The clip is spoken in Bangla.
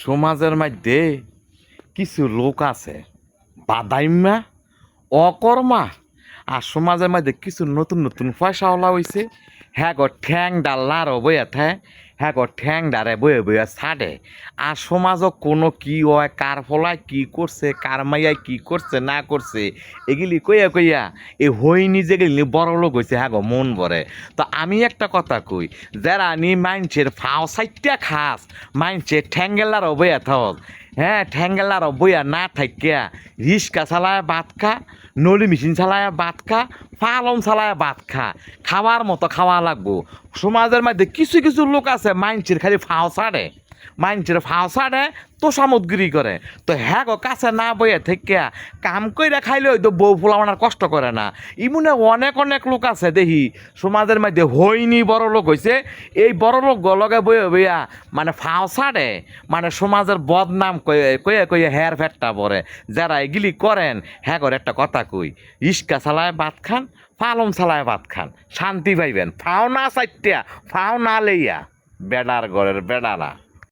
সমাজের মধ্যে কিছু লোক আছে বাদাইম্মা অকর্মা আর সমাজের মধ্যে কিছু নতুন নতুন পয়সাওয়ালা হইছে। হ্যাঁ গো ঠ্যাং ডাল্লার বইয়া থায়, হ্যাঁ গো ঠ্যাং ডারে বয়ে বইয়া ছাড়ে। আর সমাজও কোনো কি হয়, কার ফলায় কি করছে, কার মাইয়ায় কি করছে না করছে, এগুলি কইয়া কইয়া এই হইনি যেগুলি বড় লোক হয়েছে হ্যাঁ গো মন ভরে। তো আমি একটা কথা কই, যারা নি মাইনছের ফাও সাইটটা খাস, মাইনছের ঠ্যাঙ্গেলার বইয়া থাক, হ্যাঁ ঠ্যাঙ্গেলার বইয়া না থাকিয়া রিক্সা চালায় ভাত খা, নলি মেশিন চালায় ভাত খা, পালন চালায় ভাত খা, খাওয়ার মতো খাওয়া লাগবো। সমাজের মধ্যে কিছু কিছু লোক আছে মাইনছের খালি ফাও ছাড়ে, মাইনছের ফাও ছাড়ে তো সামগ্রী করে। তো হ্যাঁ গো কাছে না বইয়া থেকে কাম কইরা খাইলে হয়তো বউ ফুলামানার কষ্ট করে না। ইমনে অনেক অনেক লোক আছে দেখি সমাজের মধ্যে হইনি বড় লোক হয়েছে, এই বড় লোক লগে বইয়া বইয়া মানে ফাও ছাড়ে, মানে সমাজের বদনাম কয়ে কয়ে কয়ে হেয়ার ফ্যাটটা পরে। যারা এগুলি করেন হ্যাঁ করে একটা কথা কই, রিক্সা চালায় ভাত খান, পালন চালায় ভাত খান, শান্তি পাইবেন। ফাও না চাইটিয়া, ফাও না লইয়া, বেড়ার ঘরের বেড়ারা।